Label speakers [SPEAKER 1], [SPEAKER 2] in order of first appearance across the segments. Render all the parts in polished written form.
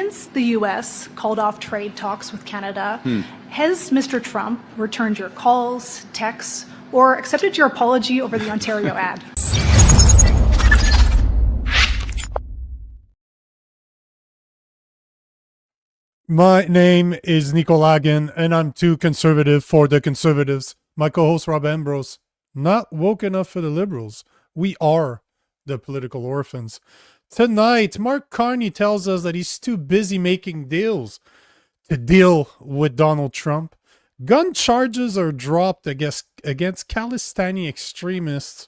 [SPEAKER 1] Since the U.S. called off trade talks with Canada, has Mr. Trump returned your calls, texts, or accepted your apology over the Ontario ad?
[SPEAKER 2] My name is Nico Lagan, and I'm too conservative for the conservatives. My co-host Rob Ambrose, not woke enough for the liberals. We are the political orphans. Tonight, Mark Carney tells us that he's too busy making deals to deal with Donald Trump. Gun charges are dropped against Khalistani extremists,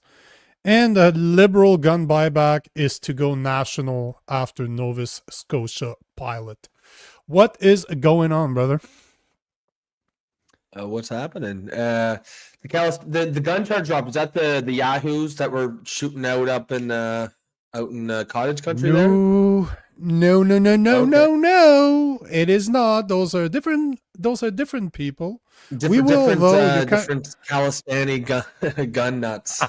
[SPEAKER 2] and a liberal gun buyback is to go national after Nova Scotia pilot. What is going on, brother?
[SPEAKER 3] What's happening? The gun charge drop, is that the Yahoos that were shooting out in cottage country there?
[SPEAKER 2] No. It is not. Those are different people.
[SPEAKER 3] Different Khalistani gun nuts.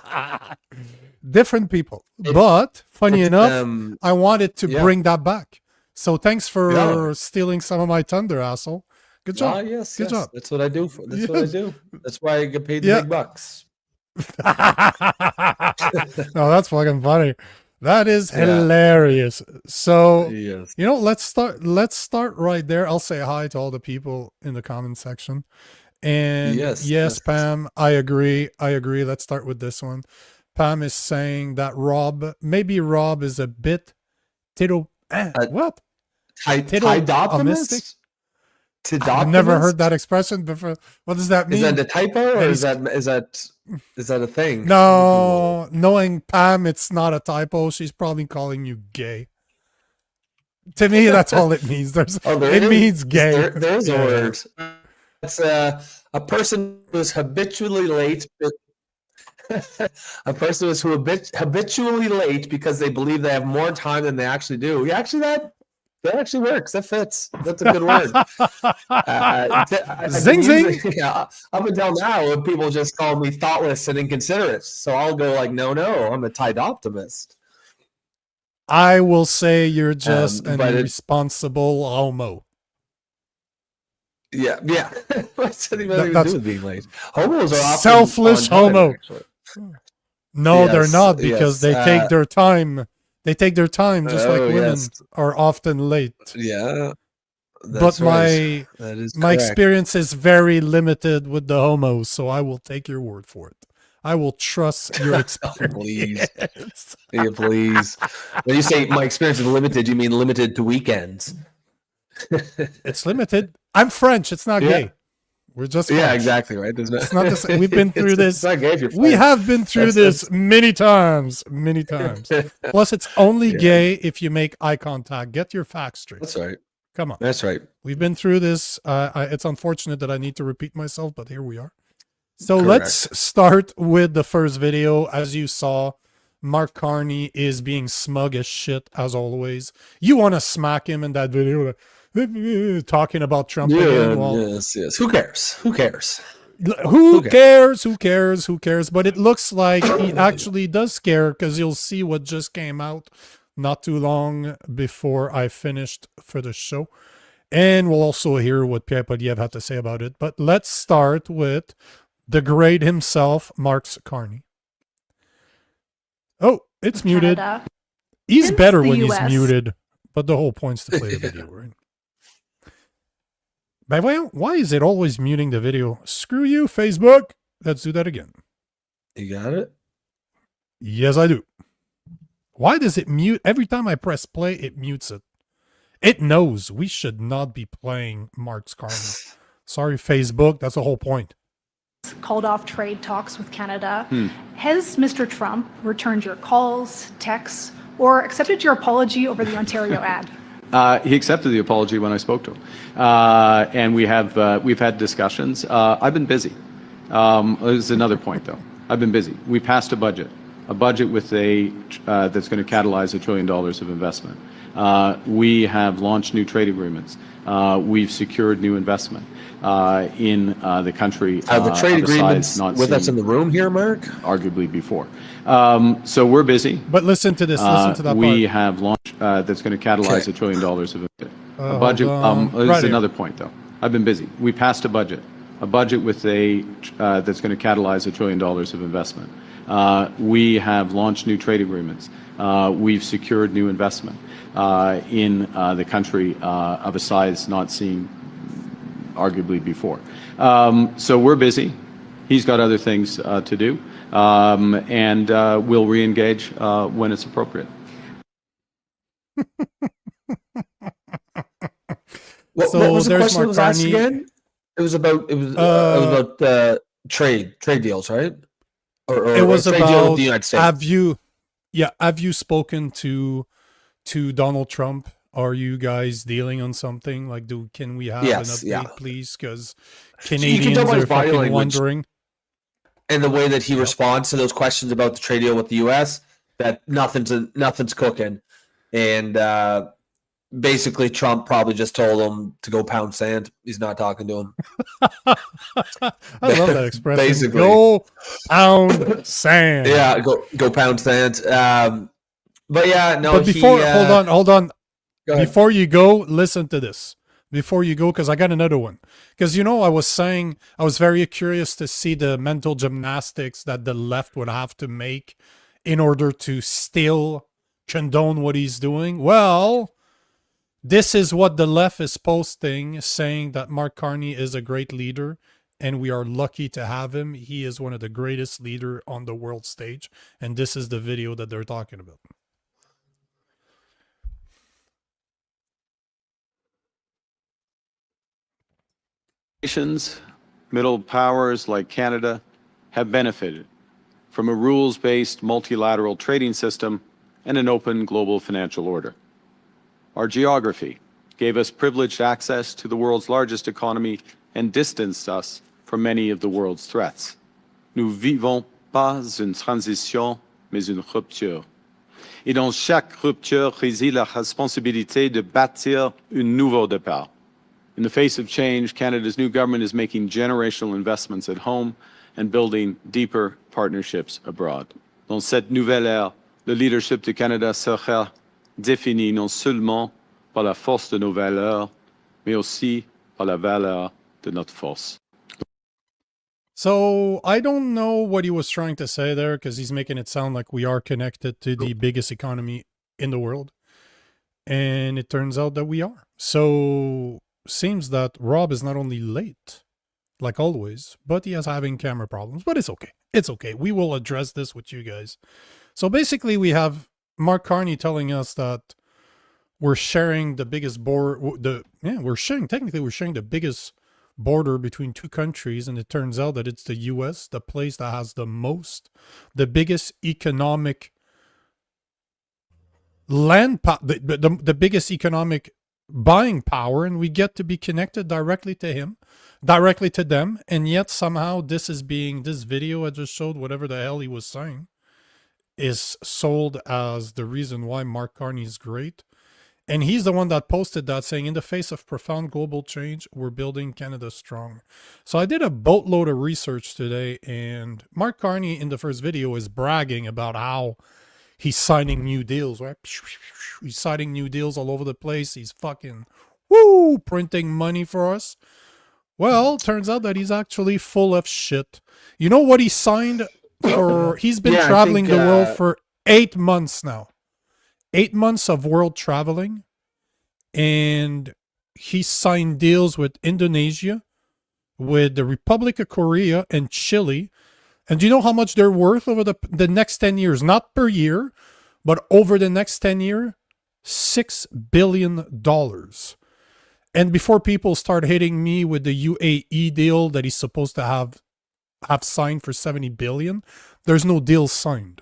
[SPEAKER 2] Different people. But funny enough, I wanted to bring that back. So thanks for stealing some of my thunder, asshole. Good job. Good job.
[SPEAKER 3] That's what I do. That's what I do. That's why I get paid the big bucks.
[SPEAKER 2] No, that's fucking funny. That is hilarious. So, you know, let's start right there. I'll say hi to all the people in the comment section. And yes, Pam, I agree. Let's start with this one. Pam is saying that maybe Rob is a bit what?
[SPEAKER 3] Optimistic?
[SPEAKER 2] I've never heard that expression before. What does that mean?
[SPEAKER 3] Is that a typo, or is that a thing?
[SPEAKER 2] No, knowing Pam, it's not a typo. She's probably calling you gay. To me, that's all it means. It means gay.
[SPEAKER 3] There's a word. It's a person who's habitually late. A person who's habitually late because they believe they have more time than they actually do. Yeah, actually, that actually works. That fits. That's a good word.
[SPEAKER 2] Zing zing.
[SPEAKER 3] Yeah, up until now, people just call me thoughtless and inconsiderate. So I'll go like, no, I'm a tied optimist.
[SPEAKER 2] I will say you're just an irresponsible homo.
[SPEAKER 3] Yeah. What's anything to do with being late? Homos are often
[SPEAKER 2] selfless homo. No, they're not, because they take their time. They take their time, just like women are often late.
[SPEAKER 3] Yeah.
[SPEAKER 2] But my experience is very limited with the homos, so I will take your word for it. I will trust your experience.
[SPEAKER 3] Please. When you say my experience is limited, you mean limited to weekends?
[SPEAKER 2] It's limited. I'm French. It's not gay. We're just French.
[SPEAKER 3] Exactly right.
[SPEAKER 2] It's not the same. We've been through this. We have been through this many times. Plus, it's only gay if you make eye contact. Get your facts straight.
[SPEAKER 3] That's right.
[SPEAKER 2] Come on.
[SPEAKER 3] That's right.
[SPEAKER 2] We've been through this. It's unfortunate that I need to repeat myself, but here we are. So let's start with the first video. As you saw, Mark Carney is being smug as shit, as always. You want to smack him in that video, talking about Trump again. Well,
[SPEAKER 3] yes. Who cares?
[SPEAKER 2] Who cares? But it looks like he actually does care, because you'll see what just came out not too long before I finished for the show. And we'll also hear what Pierre Poilievre had to say about it. But let's start with the great himself, Mark Carney. Oh, it's muted. He's better when he's muted, but the whole point's to play the video, right? By the way, why is it always muting the video? Screw you, Facebook. Let's do that again.
[SPEAKER 3] You got it?
[SPEAKER 2] Yes, I do. Why does it mute? Every time I press play, it mutes it. It knows we should not be playing Mark Carney. Sorry, Facebook. That's the whole point.
[SPEAKER 1] Called off trade talks with Canada. Has Mr. Trump returned your calls, texts, or accepted your apology over the Ontario ad?
[SPEAKER 4] He accepted the apology when I spoke to him, and we've had discussions. I've been busy. There's another point, though. I've been busy. We passed a budget with that's going to catalyze $1 trillion of investment. We have launched new trade agreements. We've secured new investment in the country.
[SPEAKER 3] The trade agreements with us in the room here, Mark?
[SPEAKER 4] Arguably before. So we're busy.
[SPEAKER 2] But listen to this. Listen to that part.
[SPEAKER 4] We have launched that's going to catalyze $1 trillion of a budget.
[SPEAKER 2] Right
[SPEAKER 4] There's
[SPEAKER 2] here.
[SPEAKER 4] another point, though. I've been busy. We passed a budget with that's going to catalyze $1 trillion of investment. We have launched new trade agreements. We've secured new investment in the country of a size not seen arguably before. So we're busy. He's got other things to do, and we'll re-engage when it's appropriate.
[SPEAKER 3] What was the question that was asked again? It was about trade deals, right? Or
[SPEAKER 2] it was
[SPEAKER 3] trade
[SPEAKER 2] about
[SPEAKER 3] deal with the United States.
[SPEAKER 2] Have you spoken to Donald Trump? Are you guys dealing on something? Like, can we have an update, please? Because Canadians are fucking wondering.
[SPEAKER 3] And the way that he responds to those questions about the trade deal with the U.S., that nothing's cooking, and basically Trump probably just told him to go pound sand. He's not talking to him.
[SPEAKER 2] I love that expression.
[SPEAKER 3] Basically,
[SPEAKER 2] go pound sand.
[SPEAKER 3] Yeah, go pound sand. But yeah, no.
[SPEAKER 2] But before, hold on.
[SPEAKER 3] Before
[SPEAKER 2] you go, listen to this. Before you go, because I got another one. Because, I was saying, I was very curious to see the mental gymnastics that the left would have to make in order to still condone what he's doing. Well, this is what the left is posting, saying that Mark Carney is a great leader, and we are lucky to have him. He is one of the greatest leaders on the world stage. And this is the video that they're talking about.
[SPEAKER 4] Nations, middle powers like Canada, have benefited from a rules-based multilateral trading system and an open global financial order. Our geography gave us privileged access to the world's largest economy and distanced us from many of the world's threats. Nous vivons pas une transition, mais une rupture. Et dans chaque rupture réside la responsabilité de bâtir un nouveau départ. In the face of change, Canada's new government is making generational investments at home and building deeper partnerships abroad. Dans cette nouvelle ère, le leadership du Canada sera défini non seulement par la force de nos valeurs, mais aussi par la valeur de notre force.
[SPEAKER 2] So I don't know what he was trying to say there, because he's making it sound like we are connected to the biggest economy in the world. And it turns out that we are. So seems that Rob is not only late, like always, but he is having camera problems. But it's okay. It's okay. We will address this with you guys. So basically we have Mark Carney telling us that we're sharing the biggest border. We're sharing the biggest border between two countries, and it turns out that it's the US, the place that has the biggest economic the biggest economic buying power, and we get to be connected directly to them, and yet somehow this video I just showed, whatever the hell he was saying, is sold as the reason why Mark Carney is great. And he's the one that posted that, saying, in the face of profound global change, we're building Canada strong. So I did a boatload of research today, and Mark Carney in the first video is bragging about how he's signing new deals, right? He's signing new deals all over the place. He's fucking, printing money for us. Well, turns out that he's actually full of shit. You know what he signed for? He's been traveling the world for 8 months now. 8 months of world traveling, and he signed deals with Indonesia, with the Republic of Korea, and Chile. And do you know how much they're worth over the next 10 years? Not per year, but over the next 10 years, $6 billion. And before people start hitting me with the UAE deal that he's supposed to have signed for $70 billion, there's no deal signed.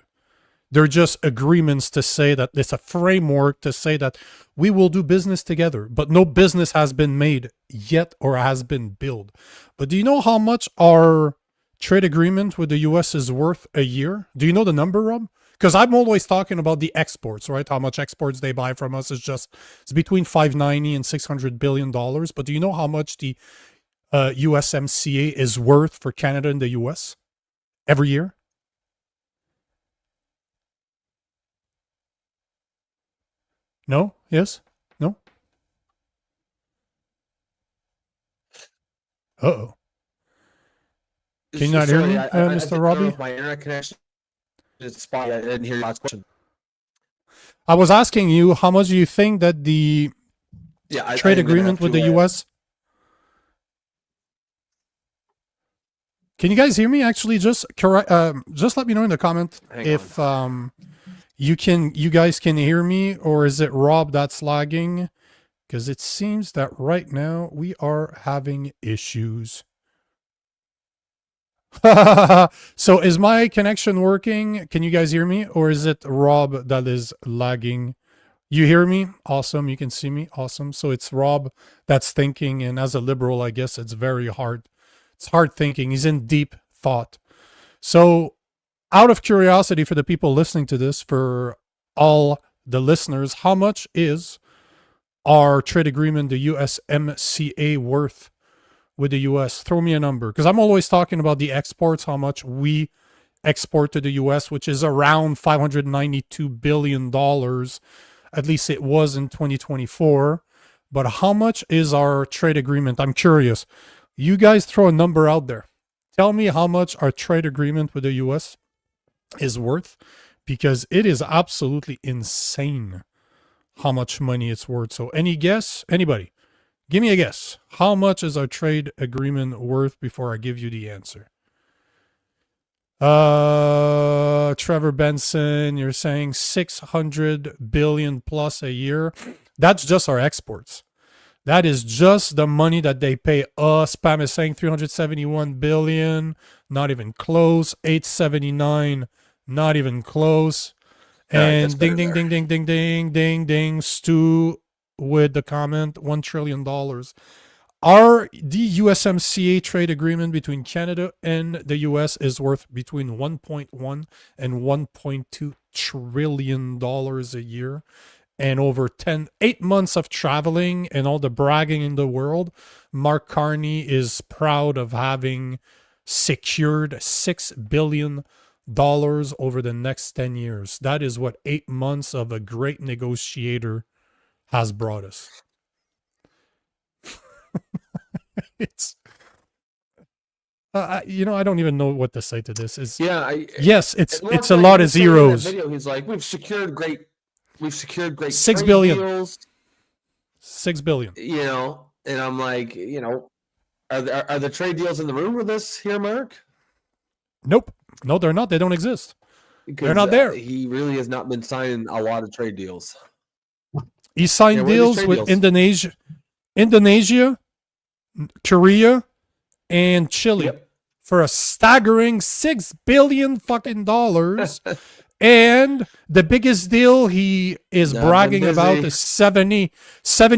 [SPEAKER 2] They're just agreements to say that it's a framework to say that we will do business together, but no business has been made yet or has been built. But do you know how much our trade agreement with the US is worth a year? Do you know the number, Rob? Because I'm always talking about the exports, right? How much exports they buy from us it's between $590 and $600 billion. But do you know how much the USMCA is worth for Canada and the US every year? No? Yes? No? Uh-oh. Can you not hear
[SPEAKER 3] Sorry,
[SPEAKER 2] me,
[SPEAKER 3] I
[SPEAKER 2] Mr.
[SPEAKER 3] don't know
[SPEAKER 2] Robbie?
[SPEAKER 3] if my internet connection is spotty. I didn't hear your last question.
[SPEAKER 2] I was asking you, how much do you think that the
[SPEAKER 3] Yeah,
[SPEAKER 2] trade
[SPEAKER 3] I'm gonna
[SPEAKER 2] agreement
[SPEAKER 3] have
[SPEAKER 2] with
[SPEAKER 3] to,
[SPEAKER 2] the U.S. Can you guys hear me? Actually, just correct. Just let me know in the comment
[SPEAKER 3] Hang
[SPEAKER 2] if you guys can hear me, or is it Rob that's lagging? Because it seems that right now we are having issues. So is my connection working? Can you guys hear me, or is it Rob that is lagging? You hear me? Awesome. You can see me? Awesome. So it's Rob that's thinking, and as a liberal, I guess it's very hard. It's hard thinking. He's in deep thought. So out of curiosity for the people listening to this, for all the listeners, how much is our trade agreement, the USMCA, worth with the US? Throw me a number, because I'm always talking about the exports, how much we export to the US, which is around $592 billion. At least it was in 2024. But how much is our trade agreement? I'm curious. You guys throw a number out there. Tell me how much our trade agreement with the US is worth, because it is absolutely insane how much money it's worth. So any guess? Anybody? Give me a guess. How much is our trade agreement worth before I give you the answer? Trevor Benson, you're saying 600 billion plus a year. That's just our exports. That is just the money that they pay us. Pam is saying 371 billion, not even close. 879, not even close. And ding, ding, ding, ding, ding, ding, ding, ding. Stu with the comment, $1 trillion. The USMCA trade agreement between Canada and the US is worth between 1.1 and 1.2 trillion dollars a year. And over 8 months of traveling and all the bragging in the world, Mark Carney is proud of having secured $6 billion over the next 10 years. That is what 8 months of a great negotiator has brought us. It's, I don't even know what to say to this. It's a lot of zeros.
[SPEAKER 3] Video, he's like, we've secured great
[SPEAKER 2] 6 billion
[SPEAKER 3] deals.
[SPEAKER 2] 6 billion.
[SPEAKER 3] And I'm like, are the trade deals in the room with us here, Mark?
[SPEAKER 2] Nope. No, they're not. They don't exist. They're not there.
[SPEAKER 3] He really has not been signing a lot of trade deals.
[SPEAKER 2] He signed deals with Indonesia, Korea, and Chile for a staggering $6 billion fucking dollars. And the biggest deal he is bragging about is 70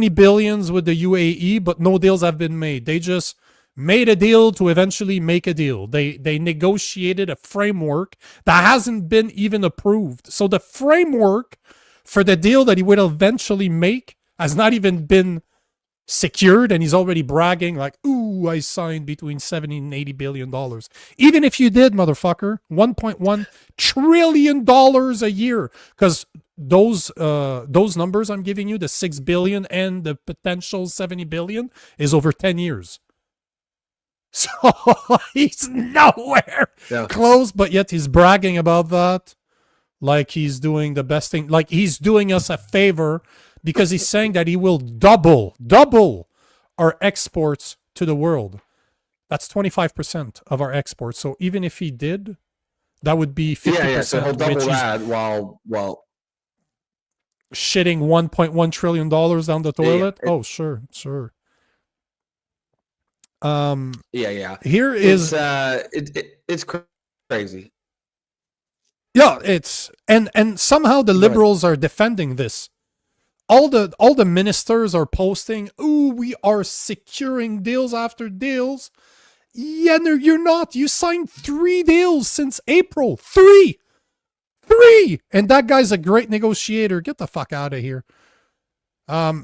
[SPEAKER 2] billions with the UAE, but no deals have been made. They just made a deal to eventually make a deal. They negotiated a framework that hasn't been even approved. So the framework for the deal that he would eventually make has not even been secured, and he's already bragging like, ooh, I signed between 70 and 80 billion dollars. Even if you did, motherfucker, 1.1 trillion dollars a year, because those numbers I'm giving you, the 6 billion and the potential 70 billion, is over 10 years. So he's nowhere close, but yet he's bragging about that like he's doing the best thing, like he's doing us a favor, because he's saying that he will double our exports to the world. That's 25% of our exports. So even if he did, that would be 50%.
[SPEAKER 3] Yeah, so he'll double that while
[SPEAKER 2] shitting $1.1 trillion down the toilet. Sure. Here is
[SPEAKER 3] it's crazy.
[SPEAKER 2] Yeah, it's and somehow the liberals are defending this. All the ministers are posting, ooh, we are securing deals after deals. Yeah, no, you're not. You signed 3 deals since April. 3! And that guy's a great negotiator. Get the fuck out of here.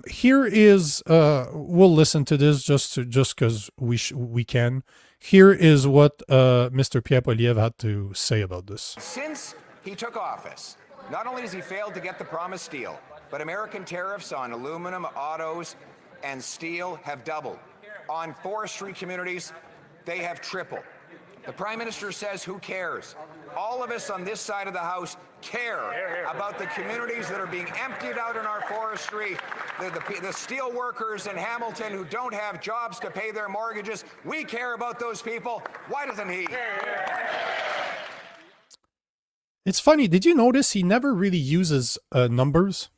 [SPEAKER 2] Here is, we'll listen to this just because we can. Here is what Mr. Pierre Poilievre had to say about this.
[SPEAKER 5] Since he took office, not only has he failed to get the promised deal, but American tariffs on aluminum, autos, and steel have doubled. On forestry communities, they have tripled. The Prime Minister says, who cares? All of us on this side of the House care about the communities that are being emptied out in our forestry, the steel workers in Hamilton who don't have jobs to pay their mortgages. We care about those people. Why doesn't he?
[SPEAKER 2] It's funny. Did you notice he never really uses numbers?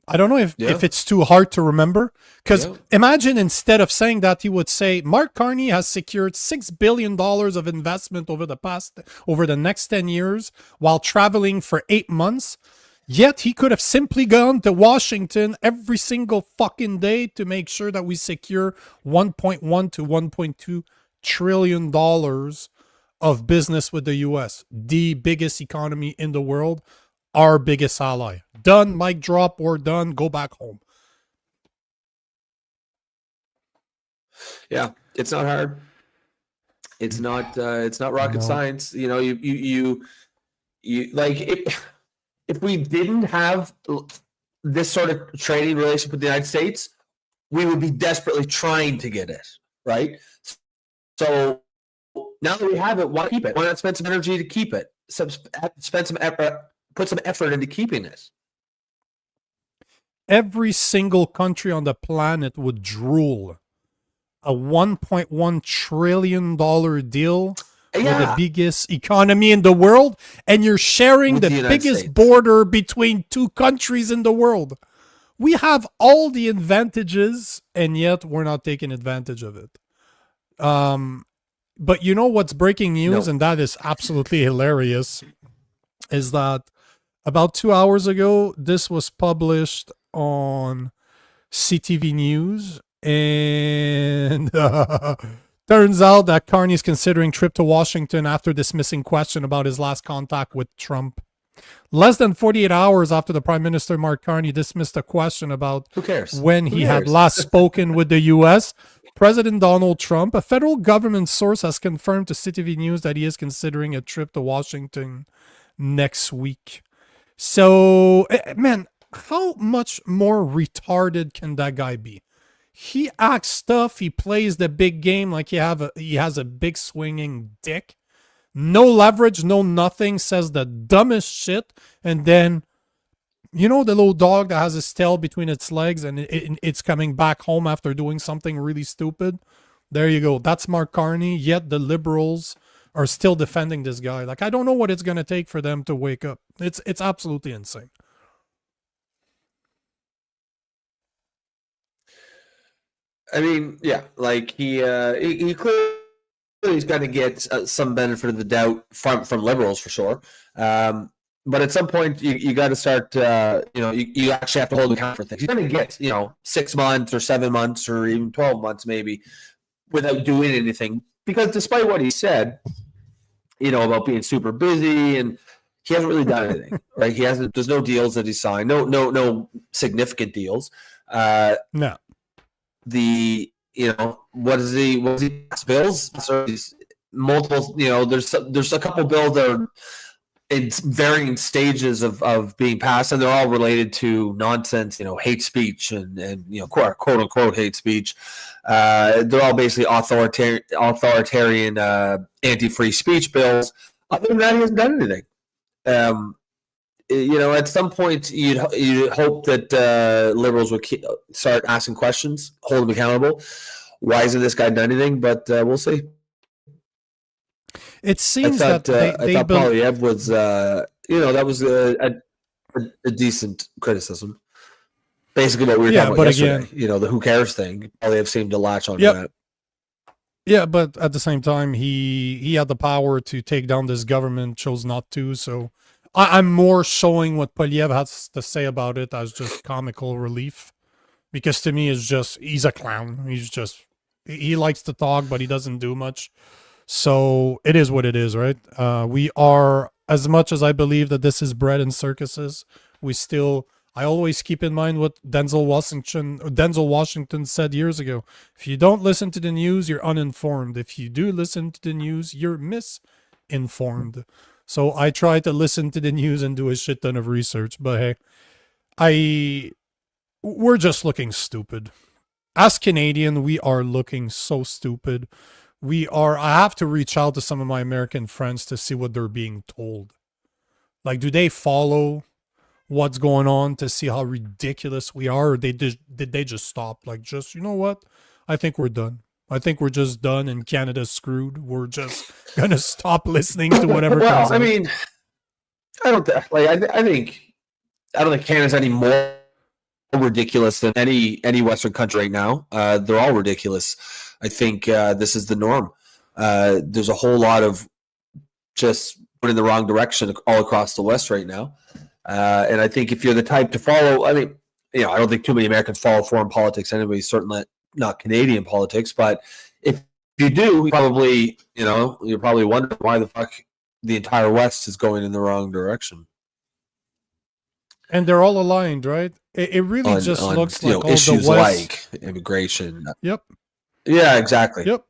[SPEAKER 2] I don't know if it's too hard to remember. Because imagine instead of saying that, he would say, Mark Carney has secured $6 billion of investment over the next 10 years while traveling for 8 months. Yet he could have simply gone to Washington every single fucking day to make sure that we secure $1.1 to $1.2 trillion of business with the US, the biggest economy in the world, our biggest ally. Done, mic drop, we're done, go back home.
[SPEAKER 3] Yeah, it's not hard. It's not rocket science. You know, you like if we didn't have this sort of trading relationship with the United States, we would be desperately trying to get it, right? So now that we have it, why keep it? Why not spend some energy to keep it? Spend some effort, put some effort into keeping it.
[SPEAKER 2] Every single country on the planet would drool. A $1.1 trillion deal with the biggest economy in the world, and you're sharing the biggest border between two countries in the world. We have all the advantages, and yet we're not taking advantage of it. But you know what's breaking news, and that is absolutely hilarious, is that about 2 hours ago, this was published on CTV News, and turns out that Carney is considering trip to Washington after dismissing question about his last contact with Trump. Less than 48 hours after the Prime Minister, Mark Carney, dismissed a question about when he had last spoken with the U.S., President Donald Trump, a federal government source, has confirmed to CTV News that he is considering a trip to Washington next week. So, man, how much more retarded can that guy be? He acts tough. He plays the big game like he has a big swinging dick. No leverage, no nothing, says the dumbest shit. And then, you know, the little dog that has his tail between its legs and it's coming back home after doing something really stupid. There you go. That's Mark Carney. Yet the liberals are still defending this guy. Like, I don't know what it's going to take for them to wake up. It's absolutely insane.
[SPEAKER 3] I mean, yeah, like he clearly he's going to get some benefit of the doubt from liberals for sure. But at some point, you got to start. You actually have to hold account for things. He's going to get 6 months or 7 months or even 12 months maybe without doing anything, because despite what he said, about being super busy, and he hasn't really done anything, right? He hasn't. There's no deals that he signed. No significant deals.
[SPEAKER 2] No.
[SPEAKER 3] What is he bills? So multiple. There's a couple bills that are in varying stages of being passed, and they're all related to nonsense, hate speech and quote unquote hate speech. They're all basically authoritarian anti-free speech bills. Other than that, he hasn't done anything. At some point, you'd hope that liberals would start asking questions, hold him accountable. Why isn't this guy done anything? But we'll see.
[SPEAKER 2] It seems
[SPEAKER 3] I thought Polyev was, that was a decent criticism. Basically, what we were talking about yesterday. Again, the who cares thing. Polyev seemed to latch on to that.
[SPEAKER 2] Yeah, but at the same time, he had the power to take down this government, chose not to. So I'm more showing what Polyev has to say about it as just comical relief, because to me, it's just he's a clown. He likes to talk, but he doesn't do much. So it is what it is, right? We are, as much as I believe that this is bread and circuses, I always keep in mind what Denzel Washington said years ago. If you don't listen to the news, you're uninformed. If you do listen to the news, you're misinformed. So I try to listen to the news and do a shit ton of research. But hey, we're just looking stupid. As Canadian, we are looking so stupid. I have to reach out to some of my American friends to see what they're being told. Like, do they follow what's going on to see how ridiculous we are? Or did they just stop? Like, just, you know what? I think we're done. I think we're just done and Canada's screwed. We're just going to stop listening to whatever comes
[SPEAKER 3] Well, I
[SPEAKER 2] out.
[SPEAKER 3] mean, I don't think Canada's any more ridiculous than any Western country right now. They're all ridiculous. I think this is the norm. There's a whole lot of just put in the wrong direction all across the West right now. And I think if you're the type to follow, I mean, I don't think too many Americans follow foreign politics anyway, certainly not Canadian politics. But if you do, you're probably wondering why the fuck the entire West is going in the wrong direction.
[SPEAKER 2] And they're all aligned, right? It really just looks like all
[SPEAKER 3] issues
[SPEAKER 2] the West.
[SPEAKER 3] like immigration.
[SPEAKER 2] Yep.
[SPEAKER 3] Yeah, exactly.
[SPEAKER 2] Yep.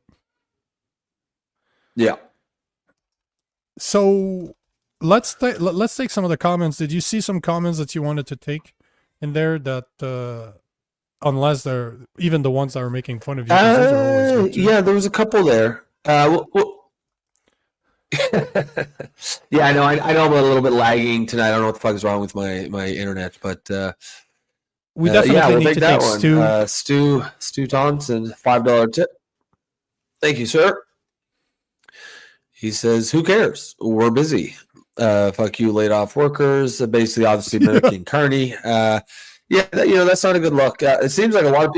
[SPEAKER 3] Yeah.
[SPEAKER 2] So let's take some of the comments. Did you see some comments that you wanted to take in there that unless they're even the ones that are making fun of you? 'Cause those are always good too.
[SPEAKER 3] Yeah, there was a couple there. Yeah, I know. I know I'm a little bit lagging tonight. I don't know what the fuck is wrong with my internet, but
[SPEAKER 2] we definitely need to take
[SPEAKER 3] one. Stu Thompson, $5 tip. Thank you, sir. He says, "Who cares? We're busy. Fuck you, laid off workers." Basically, obviously, mimicking Carney. Yeah, that's not a good look. It seems like a lot of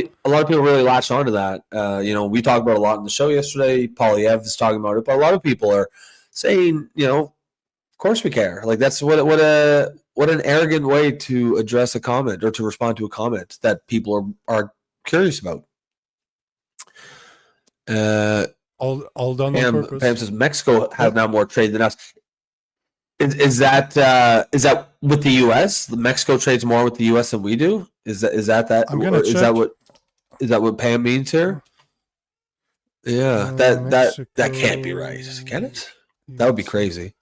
[SPEAKER 3] people really latched onto that. We talked about it a lot in the show yesterday. Polyev is talking about it, but a lot of people are saying, of course we care. Like, that's what an arrogant way to address a comment or to respond to a comment that people are curious about.
[SPEAKER 2] All done on purpose.
[SPEAKER 3] Pam says Mexico has now more trade than us. Is that with the U.S.? Mexico trades more with the U.S. than we do. Is that?
[SPEAKER 2] I'm gonna check.
[SPEAKER 3] Is that what Pam means here? Yeah, that can't be right. Can it? That would be crazy.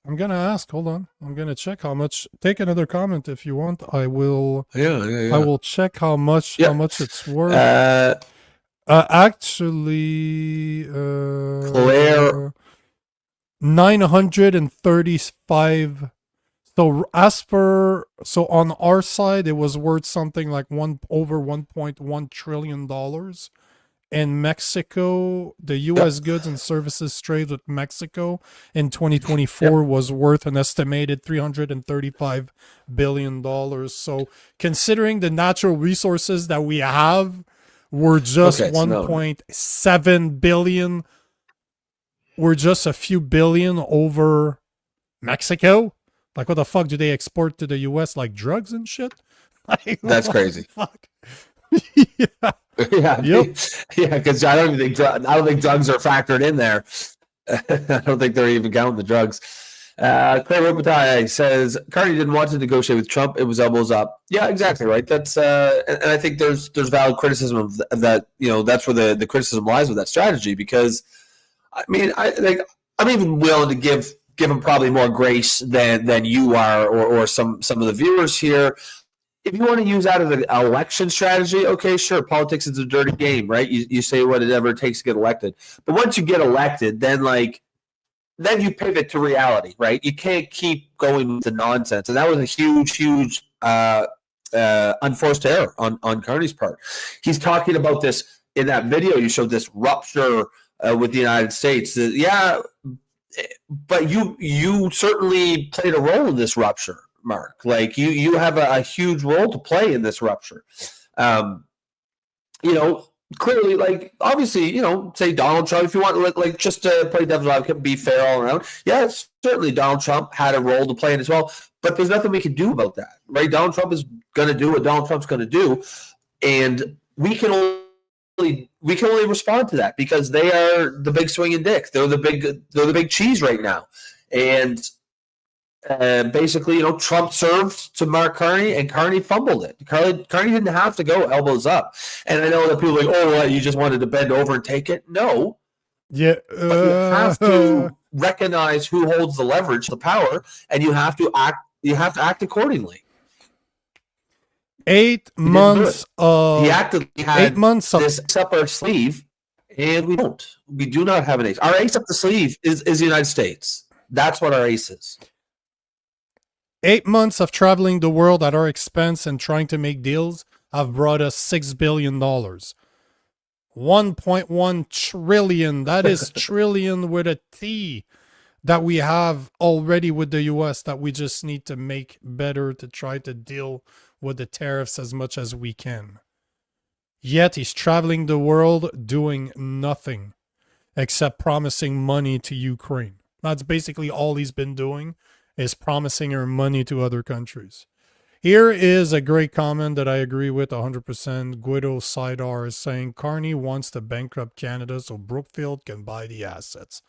[SPEAKER 2] I'm gonna ask. Hold on. I'm gonna check how much. Take another comment if you want. I will.
[SPEAKER 3] Yeah.
[SPEAKER 2] I will check how much it's worth. Actually,
[SPEAKER 3] Claire,
[SPEAKER 2] 935. So on our side, it was worth something like over $1.1 trillion. In Mexico, the U.S. goods and services trade with Mexico in 2024 was worth an estimated $335 billion. So considering the natural resources that we have, we're just 1.7 billion. We're just a few billion over Mexico. Like, what the fuck do they export to the U.S. like drugs and shit? Like,
[SPEAKER 3] that's crazy.
[SPEAKER 2] Fuck.
[SPEAKER 3] Yeah. Yep. Yeah, because I don't think drugs are factored in there. I don't think they're even counting the drugs. Claire Rupatai says Carney didn't want to negotiate with Trump. It was elbows up. Yeah, exactly right. That's and I think there's valid criticism of that. That's where the criticism lies with that strategy. Because I mean, I'm even willing to give him probably more grace than you are or some of the viewers here. If you want to use that as an election strategy, okay, sure. Politics is a dirty game, right? You say whatever it takes to get elected. But once you get elected, then you pivot to reality, right? You can't keep going with the nonsense. And that was a huge unforced error on Carney's part. He's talking about this in that video. You showed this rupture with the United States. But you certainly played a role in this rupture, Mark. Like, you have a huge role to play in this rupture. Clearly, like, obviously, say Donald Trump, if you want, like just to play devil's advocate, be fair all around. Yes, certainly Donald Trump had a role to play in as well, but there's nothing we can do about that, right? Donald Trump is going to do what Donald Trump's going to do, and we can only respond to that because they are the big swinging dick. They're the big cheese right now, and basically, Trump served to Mark Carney, and Carney fumbled it. Carney didn't have to go elbows up. And I know that people are like, oh, well, you just wanted to bend over and take it. No,
[SPEAKER 2] Yeah.
[SPEAKER 3] But you have to recognize who holds the leverage, the power, and you have to act. You have to act accordingly.
[SPEAKER 2] 8 months of
[SPEAKER 3] He acted. He had
[SPEAKER 2] 8 months of
[SPEAKER 3] this up our sleeve, and we don't. We do not have an ace. Our ace up the sleeve is the United States. That's what our ace is.
[SPEAKER 2] 8 months of traveling the world at our expense and trying to make deals have brought us $6 billion. 1.1 trillion. That is trillion with a T that we have already with the US that we just need to make better to try to deal with the tariffs as much as we can. Yet he's traveling the world doing nothing except promising money to Ukraine. That's basically all he's been doing, is promising her money to other countries. Here is a great comment that I agree with 100%. Guido Sidar is saying, Carney wants to bankrupt Canada so Brookfield can buy the assets.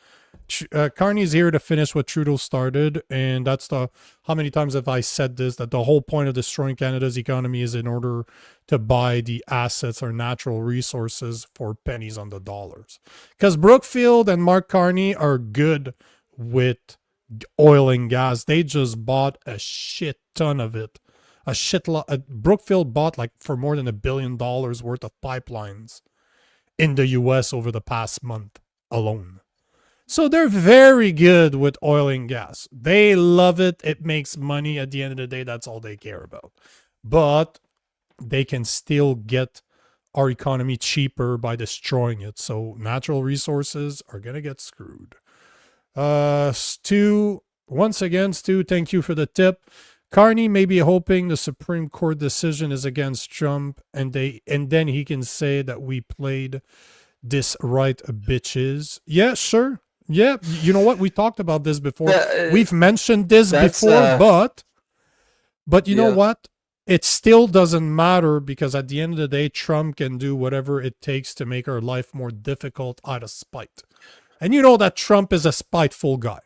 [SPEAKER 2] Carney's here to finish what Trudeau started, and that's how many times have I said this, that the whole point of destroying Canada's economy is in order to buy the assets or natural resources for pennies on the dollars. Because Brookfield and Mark Carney are good with oil and gas. They just bought a shit ton of it. A shit lot. Brookfield bought like for more than $1 billion worth of pipelines in the US over the past month alone. So they're very good with oil and gas. They love it. It makes money. At the end of the day, that's all they care about. But they can still get our economy cheaper by destroying it. So natural resources are going to get screwed. Stu, once again, Stu, thank you for the tip. Carney may be hoping the Supreme Court decision is against Trump, and then he can say that we played this right, bitches. Yeah, sure. Yeah, you know what? We talked about this before. We've mentioned this before, but you know what? It still doesn't matter, because at the end of the day, Trump can do whatever it takes to make our life more difficult out of spite. And you know that Trump is a spiteful guy.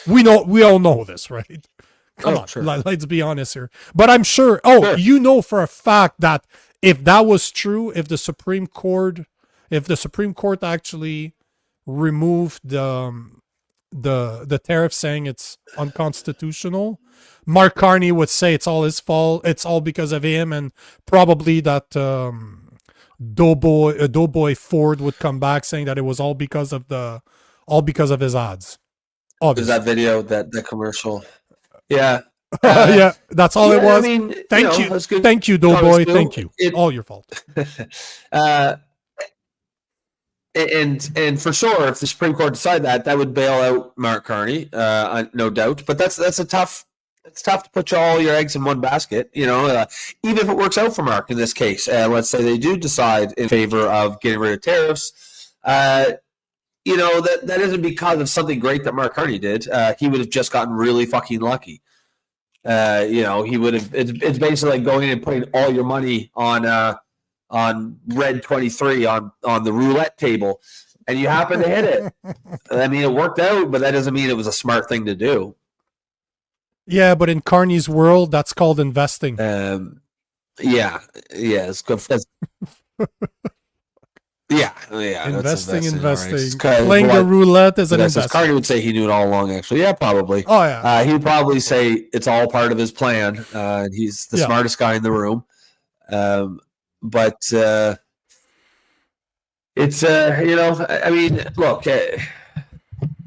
[SPEAKER 2] We all know this, right? Come on, sure. Let's be honest here. But I'm sure, you know for a fact that if that was true, if the Supreme Court actually removed the tariff saying it's unconstitutional, Mark Carney would say it's all his fault. It's all because of him, and probably that Doughboy Ford would come back saying that it was all because of his ads.
[SPEAKER 3] Obviously. There's that video, that commercial. Yeah.
[SPEAKER 2] Yeah, that's all it was. I mean, thank you. Thank you, Doughboy. Thank you. All your fault.
[SPEAKER 3] And for sure, if the Supreme Court decide that would bail out Mark Carney, no doubt. But it's tough to put all your eggs in one basket. You know, even if it works out for Mark in this case, let's say they do decide in favor of getting rid of tariffs. You know, that isn't because of something great that Mark Carney did. He would have just gotten really fucking lucky. You know, he would have. It's basically like going in and putting all your money on red 23 on the roulette table, and you happen to hit it. I mean, it worked out, but that doesn't mean it was a smart thing to do.
[SPEAKER 2] Yeah, but in Carney's world, that's called investing.
[SPEAKER 3] Yeah, it's good. Yeah.
[SPEAKER 2] Investing.
[SPEAKER 3] Right.
[SPEAKER 2] Playing the roulette is an investment.
[SPEAKER 3] Carney would say he knew it all along, actually. Yeah, probably.
[SPEAKER 2] Oh, yeah.
[SPEAKER 3] He'd probably say it's all part of his plan. He's the smartest guy in the room. But it's, you know, I mean, look,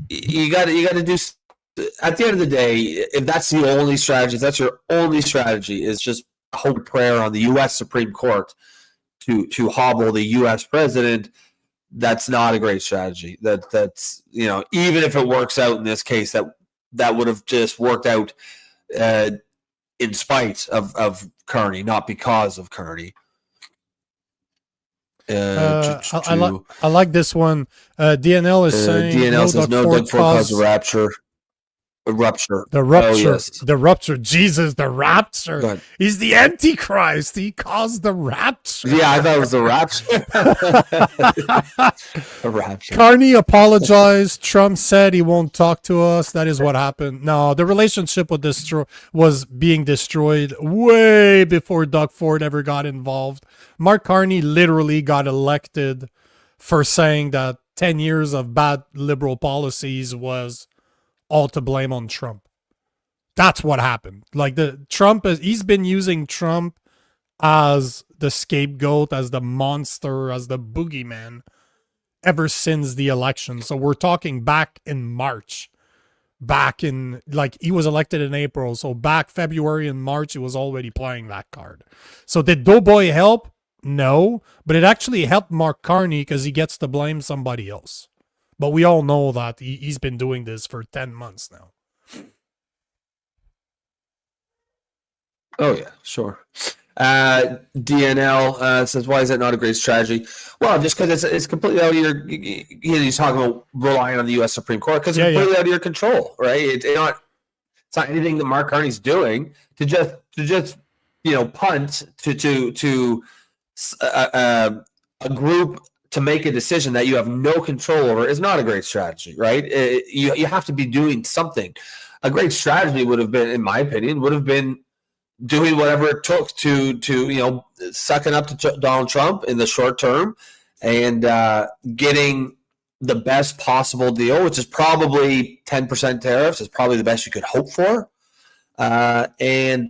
[SPEAKER 3] you got to do, at the end of the day, if that's the only strategy, if that's your only strategy, is just hold prayer on the U.S. Supreme Court to hobble the U.S. president, that's not a great strategy. That's, you know, even if it works out in this case, that would have just worked out in spite of Carney, not because of Carney.
[SPEAKER 2] I like this one. DNL is saying
[SPEAKER 3] DNL says no Doug Ford caused a rupture.
[SPEAKER 2] The rupture. Jesus, the rapture. He's the Antichrist. He caused the rapture.
[SPEAKER 3] Yeah, I thought it was the rapture. The rapture.
[SPEAKER 2] Carney apologized. Trump said he won't talk to us. That is what happened. No, the relationship was being destroyed way before Doug Ford ever got involved. Mark Carney literally got elected for saying that 10 years of bad liberal policies was all to blame on Trump. That's what happened. Like he's been using Trump as the scapegoat, as the monster, as the boogeyman ever since the election. So we're talking back in March. Back in, like, he was elected in April. So back February and March, he was already playing that card. So did Doughboy help? No. But it actually helped Mark Carney because he gets to blame somebody else. But we all know that he's been doing this for 10 months now.
[SPEAKER 3] Oh, yeah, sure. DNL says, why is that not a great strategy? Well, just because it's completely out of your, he's talking about relying on the U.S. Supreme Court because it's completely out of your control, right? It's not anything that Mark Carney's doing to just punt to a group to make a decision that you have no control over is not a great strategy, right? You have to be doing something. A great strategy would have been, in my opinion, doing whatever it took to sucking up to Donald Trump in the short term and getting the best possible deal, which is probably 10% tariffs, is probably the best you could hope for, and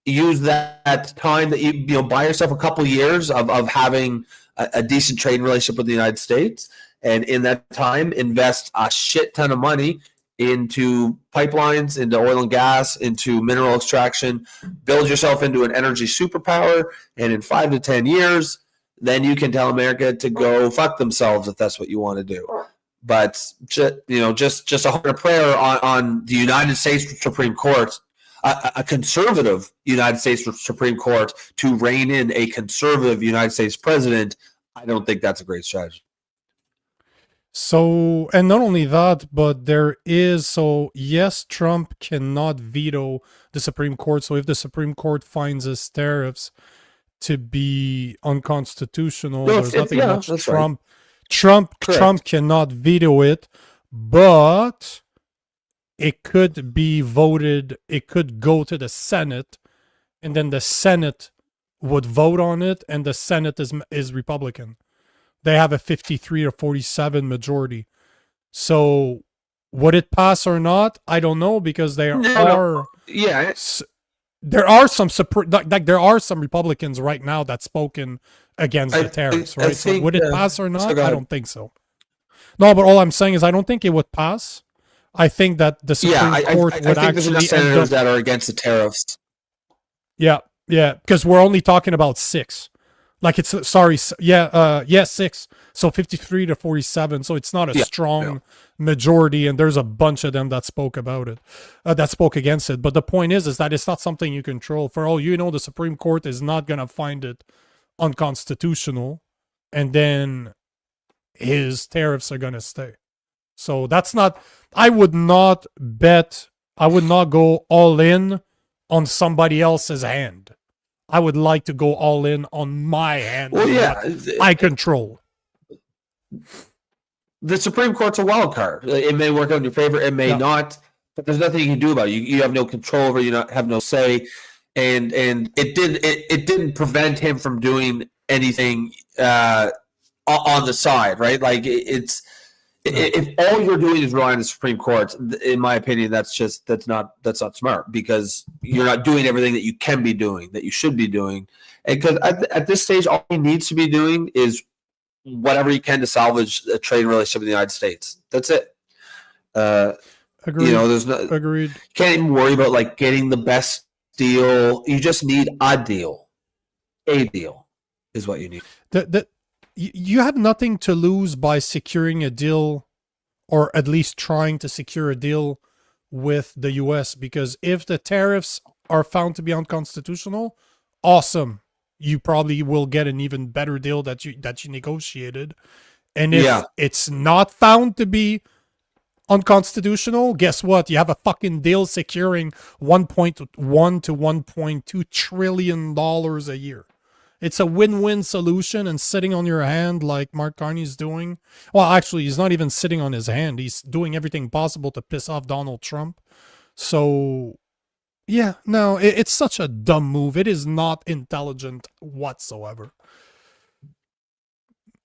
[SPEAKER 3] use that time that you buy yourself a couple years of having a decent trading relationship with the United States, and in that time invest a shit ton of money into pipelines, into oil and gas, into mineral extraction, build yourself into an energy superpower, and in 5 to 10 years, then you can tell America to go fuck themselves if that's what you want to do. But just a heart of prayer on the United States Supreme Court, a conservative United States Supreme Court to rein in a conservative United States president. I don't think that's a great strategy.
[SPEAKER 2] So, and not only that, but yes, Trump cannot veto the Supreme Court. So if the Supreme Court finds his tariffs to be unconstitutional, there's nothing much Trump cannot veto it, but it could be voted, it could go to the Senate, and then the Senate would vote on it, and the Senate is Republican. They have a 53 or 47 majority. So would it pass or not? I don't know, because there are some Republicans right now that's spoken against the tariffs, right? So would it pass or not? I don't think so. No, but all I'm saying is I don't think it would pass. I think that the Supreme Court would actually
[SPEAKER 3] there's senators that are against the tariffs.
[SPEAKER 2] Yeah, because we're only talking about 6. Like it's 6. So 53 to 47. So it's not a strong majority, and there's a bunch of them that spoke about it, that spoke against it. But the point is that it's not something you control. For all you know, the Supreme Court is not gonna find it unconstitutional, and then his tariffs are gonna stay. So that's not. I would not go all in on somebody else's hand. I would like to go all in on my hand.
[SPEAKER 3] Well,
[SPEAKER 2] I control.
[SPEAKER 3] The Supreme Court's a wild card. It may work out in your favor. It may not. But there's nothing you can do about it. You have no control over it. You have no say. And it didn't prevent him from doing anything on the side, right? Like if all you're doing is relying on the Supreme Court, in my opinion, that's not smart, because you're not doing everything that you can be doing, that you should be doing. And because at this stage, all he needs to be doing is whatever he can to salvage a trade relationship with the United States. That's it.
[SPEAKER 2] Agreed. Agreed.
[SPEAKER 3] You can't even worry about like getting the best deal. You just need a deal. A deal is what you need.
[SPEAKER 2] You have nothing to lose by securing a deal, or at least trying to secure a deal with the U.S., because if the tariffs are found to be unconstitutional, awesome. You probably will get an even better deal that you negotiated. And if it's not found to be unconstitutional, guess what? You have a fucking deal securing $1.1 to $1.2 trillion a year. It's a win-win solution, and sitting on your hand like Mark Carney's doing. Well, actually, he's not even sitting on his hand. He's doing everything possible to piss off Donald Trump. So, yeah, no, it's such a dumb move. It is not intelligent whatsoever.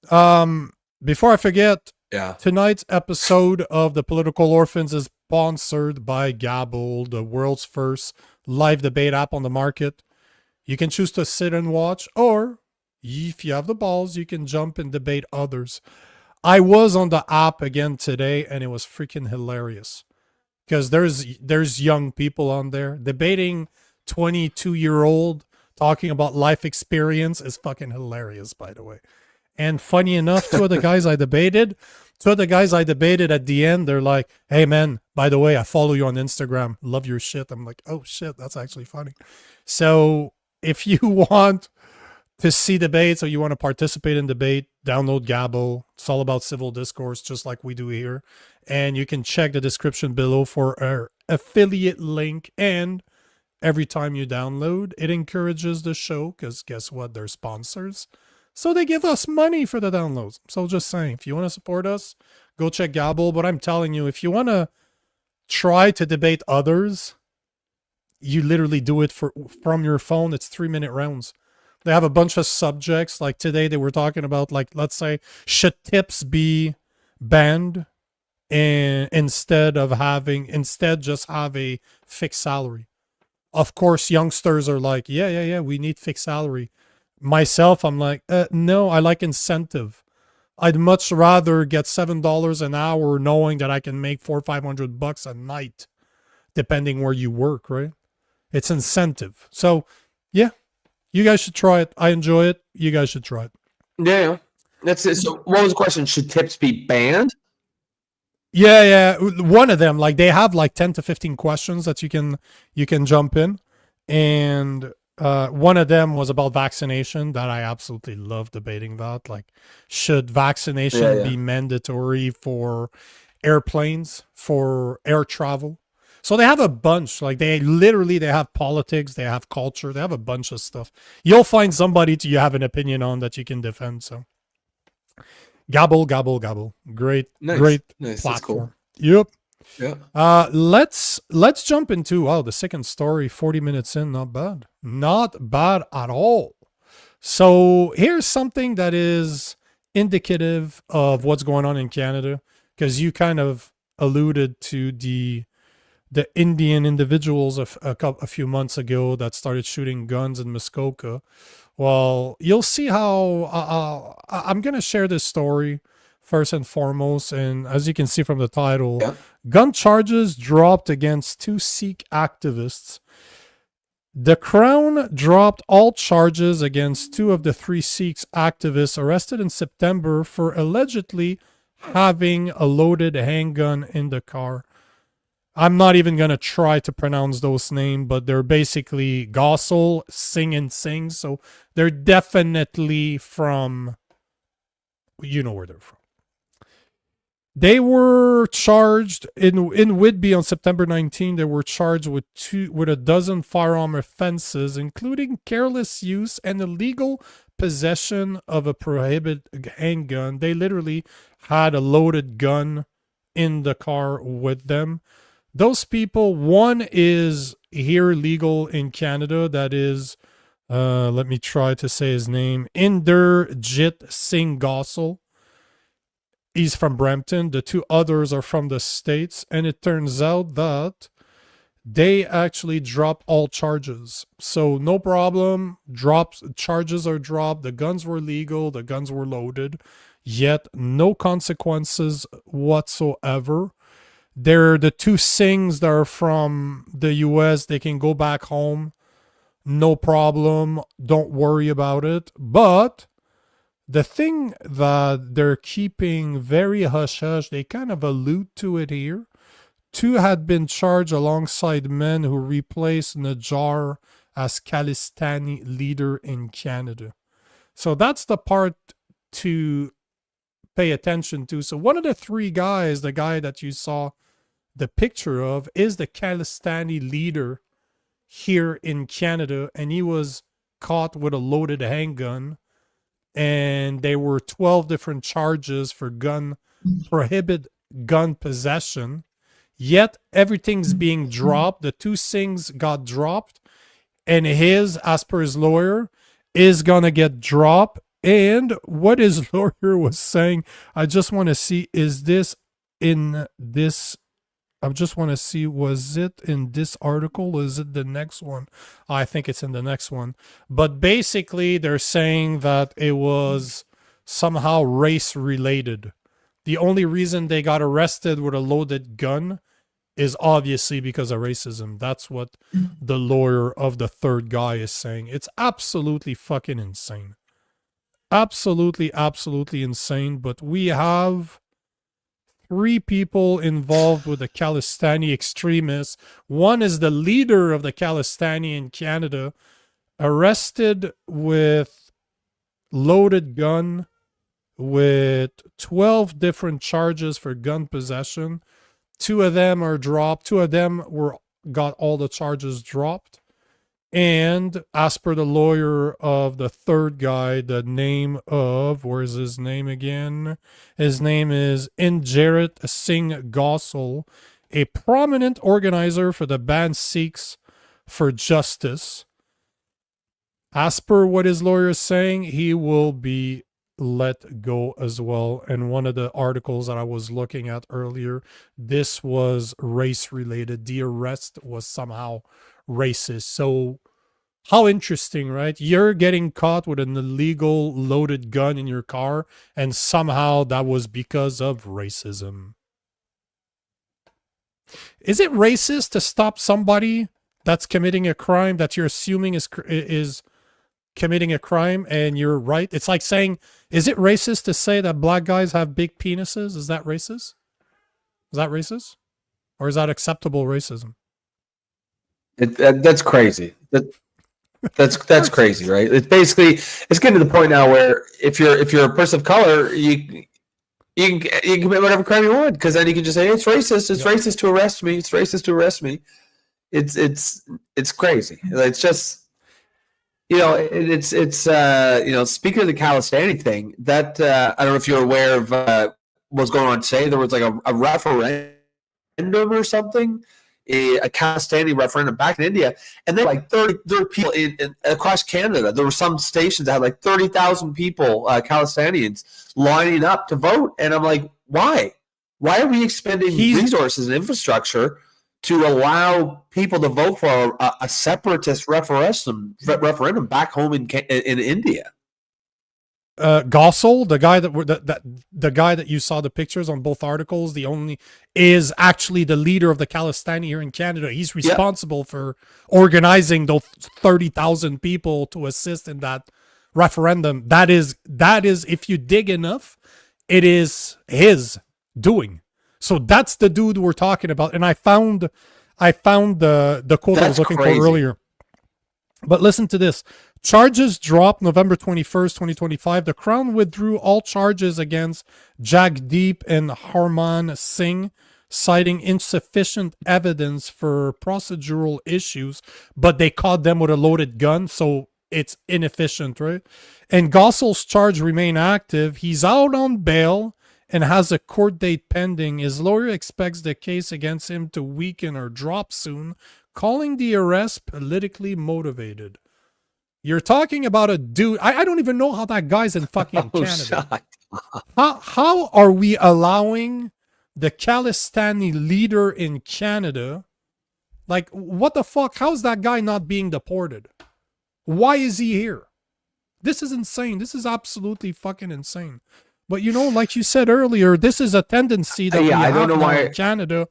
[SPEAKER 2] Before I forget,
[SPEAKER 3] Yeah.
[SPEAKER 2] Tonight's episode of The Political Orphans is sponsored by Gabble, the world's first live debate app on the market. You can choose to sit and watch, or if you have the balls, you can jump and debate others. I was on the app again today, and it was freaking hilarious. Because there's young people on there debating 22-year-old talking about life experience is fucking hilarious, by the way. And funny enough, two of the guys I debated at the end, they're like, hey man, by the way, I follow you on Instagram. Love your shit. I'm like, oh shit, that's actually funny. So if you want to see debates or you want to participate in debate, download Gabble. It's all about civil discourse, just like we do here. And you can check the description below for our affiliate link. And every time you download, it encourages the show because guess what? They're sponsors. So they give us money for the downloads. So just saying, if you want to support us, go check Gabble. But I'm telling you, if you want to try to debate others, you literally do it from your phone. It's 3-minute rounds. They have a bunch of subjects. Like today they were talking about, like, let's say, should tips be banned and instead just have a fixed salary? Of course, youngsters are like, yeah, we need fixed salary. Myself, I'm like, no, I like incentive. I'd much rather get $7 an hour knowing that I can make $400 or $500 a night, depending where you work, right? It's incentive. So, yeah, you guys should try it. I enjoy it. You guys should try it.
[SPEAKER 3] Yeah, that's it. So, what was the question? Should tips be banned?
[SPEAKER 2] Yeah. One of them, like, they have like 10 to 15 questions that you can jump in, and one of them was about vaccination that I absolutely love debating that. Like, should vaccination be mandatory for airplanes, for air travel? So they have a bunch. Like, they have politics, they have culture, they have a bunch of stuff. You'll find somebody you have an opinion on that you can defend. So Gabble. Great
[SPEAKER 3] Nice.
[SPEAKER 2] platform.
[SPEAKER 3] Cool.
[SPEAKER 2] Yep.
[SPEAKER 3] Yeah.
[SPEAKER 2] Let's jump into the second story. 40 minutes in, not bad at all. So here's something that is indicative of what's going on in Canada, because you kind of alluded to the Indian individuals a few months ago that started shooting guns in Muskoka. Well, you'll see how I'm going to share this story first and foremost. And as you can see from the title, gun charges dropped against 2 Sikh activists. The Crown dropped all charges against 2 of the 3 Sikh activists arrested in September for allegedly having a loaded handgun in the car. I'm not even going to try to pronounce those names, but they're basically Gosal, Singh. So they're definitely from, you know where they're from. They were charged in Whitby on September 19. They were charged with a dozen firearm offenses, including careless use and illegal possession of a prohibited handgun. They literally had a loaded gun in the car with them. Those people, one is here legal in Canada. That is, let me try to say his name, Inderjit Singh Gosal. He's from Brampton. The 2 others are from the States. And it turns out that they actually dropped all charges. So no problem. Charges are dropped. The guns were legal. The guns were loaded. Yet no consequences whatsoever. They're the 2 Singhs that are from the US. They can go back home. No problem. Don't worry about it. But the thing that they're keeping very hush-hush, they kind of allude to it here. 2 had been charged alongside men who replaced Najjar as Khalistani leader in Canada. So that's the part to pay attention to. So one of the 3 guys, the guy that you saw the picture of, is the Khalistani leader here in Canada, and he was caught with a loaded handgun, and there were 12 different charges for prohibited gun possession. Yet everything's being dropped. The 2 things got dropped, and his, as per his lawyer, is gonna get dropped And what his lawyer was saying, I just want to see, is this in this? I just want to see, was it in this article? Is it the next one? I think it's in the next one. But basically, they're saying that it was somehow race related. The only reason they got arrested with a loaded gun is obviously because of racism. That's what the lawyer of the third guy is saying. It's absolutely fucking insane. Absolutely, absolutely insane. But we have 3 people involved with the Khalistani extremists. One is the leader of the Khalistani in Canada, arrested with loaded gun, with 12 different charges for gun possession. 2 of them are dropped. 2 of them got all the charges dropped. And as per the lawyer of the third guy, the name of, where's his name again? His name is Injarit Singh Gosal, a prominent organizer for the band Sikhs for Justice. As per what his lawyer is saying, he will be let go as well. And one of the articles that I was looking at earlier, this was race related. The arrest was somehow racist. So how interesting, right? You're getting caught with an illegal loaded gun in your car, and somehow that was because of racism. Is it racist to stop somebody that's committing a crime that you're assuming is committing a crime, and you're right? It's like saying, is it racist to say that black guys have big penises? Is that racist? Is that racist? Or is that acceptable racism?
[SPEAKER 3] That's crazy. That's crazy, right? It's basically, it's getting to the point now where if you're a person of color, you can commit whatever crime you want, because then you can just say it's racist. It's racist to arrest me. It's racist to arrest me. It's crazy. It's just, it's speaking of the Khalistani thing, that I don't know if you're aware of what's going on today. There was like a referendum or something. A Khalistani referendum back in India, and then like 30 people in across Canada. There were some stations that had like 30,000 people, Khalistanians, lining up to vote. And I'm like, why? Why are we expending resources and infrastructure to allow people to vote for a separatist referendum back home in India?
[SPEAKER 2] Gosal, the guy the guy that you saw the pictures on both articles, is actually the leader of the Khalistani here in Canada. He's responsible for organizing those 30,000 people to assist in that referendum. That is, if you dig enough, it is his doing. So that's the dude we're talking about. And I found the quote I was looking for earlier. But listen to this. Charges dropped November 21st, 2025. The Crown withdrew all charges against Jagdeep and Harman Singh, citing insufficient evidence for procedural issues, but they caught them with a loaded gun, so it's inefficient, right? And Gosal's charge remain active. He's out on bail and has a court date pending. His lawyer expects the case against him to weaken or drop soon, calling the arrest politically motivated. You're talking about a dude. I don't even know how that guy's in fucking Canada. How are we allowing the Khalistani leader in Canada? Like, what the fuck? How's that guy not being deported? Why is he here? This is insane. This is absolutely fucking insane. But like you said earlier, this is a tendency that we have now in Canada.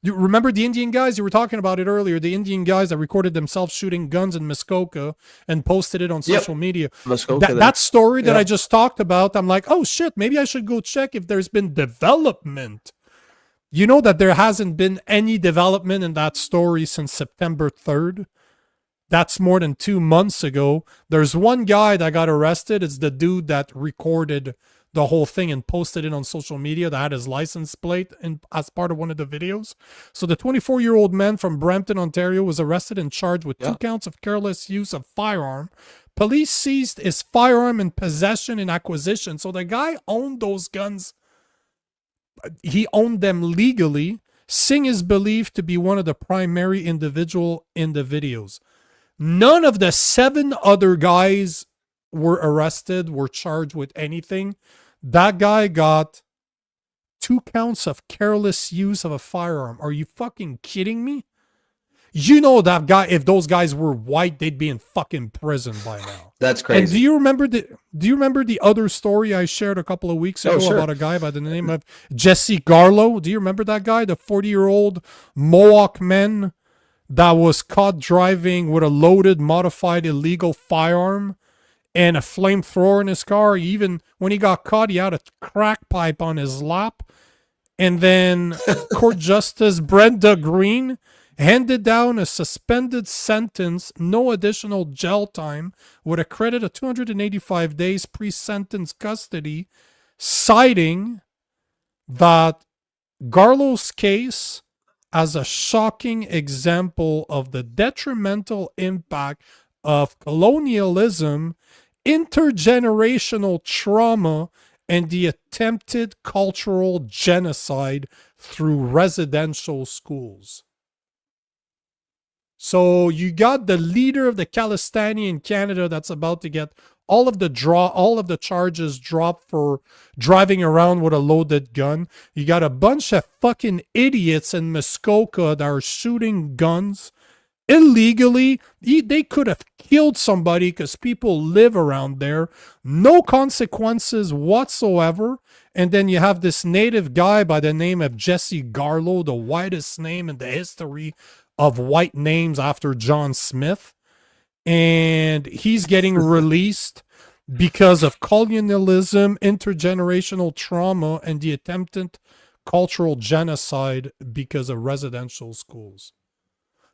[SPEAKER 2] You remember the Indian guys? You were talking about it earlier. The Indian guys that recorded themselves shooting guns in Muskoka and posted it on social media. That story that I just talked about, I'm like, oh shit, maybe I should go check if there's been development. You know that there hasn't been any development in that story since September 3rd. That's more than 2 months ago. There's one guy that got arrested. It's the dude that recorded the whole thing and posted it on social media that had his license plate as part of one of the videos. So the 24-year-old man from Brampton, Ontario was arrested and charged with 2 counts of careless use of firearm. Police seized his firearm in possession and acquisition. So the guy owned those guns. He owned them legally. Singh is believed to be one of the primary individual in the videos. None of the 7 other guys were arrested, were charged with anything. That guy got 2 counts of careless use of a firearm. Are you fucking kidding me? You know that guy, if those guys were white, they'd be in fucking prison by now.
[SPEAKER 3] That's crazy.
[SPEAKER 2] And do you remember the other story I shared a couple of weeks ago about a guy by the name of Jesse Garlow? Do you remember that guy, the 40-year-old Mohawk man that was caught driving with a loaded, modified, illegal firearm and a flamethrower in his car? Even when he got caught, he had a crack pipe on his lap. And then Court Justice Brenda Green handed down a suspended sentence, no additional jail time, with a credit of 285 days pre-sentence custody, citing that Garlow's case as a shocking example of the detrimental impact of colonialism, intergenerational trauma, and the attempted cultural genocide through residential schools. So you got the leader of the Khalistani in Canada that's about to get all of the charges dropped for driving around with a loaded gun. You got a bunch of fucking idiots in Muskoka that are shooting guns illegally. They could have killed somebody because people live around there. No consequences whatsoever. And then you have this native guy by the name of Jesse Garlow, the whitest name in the history of white names after John Smith. And he's getting released because of colonialism, intergenerational trauma, and the attempted cultural genocide because of residential schools.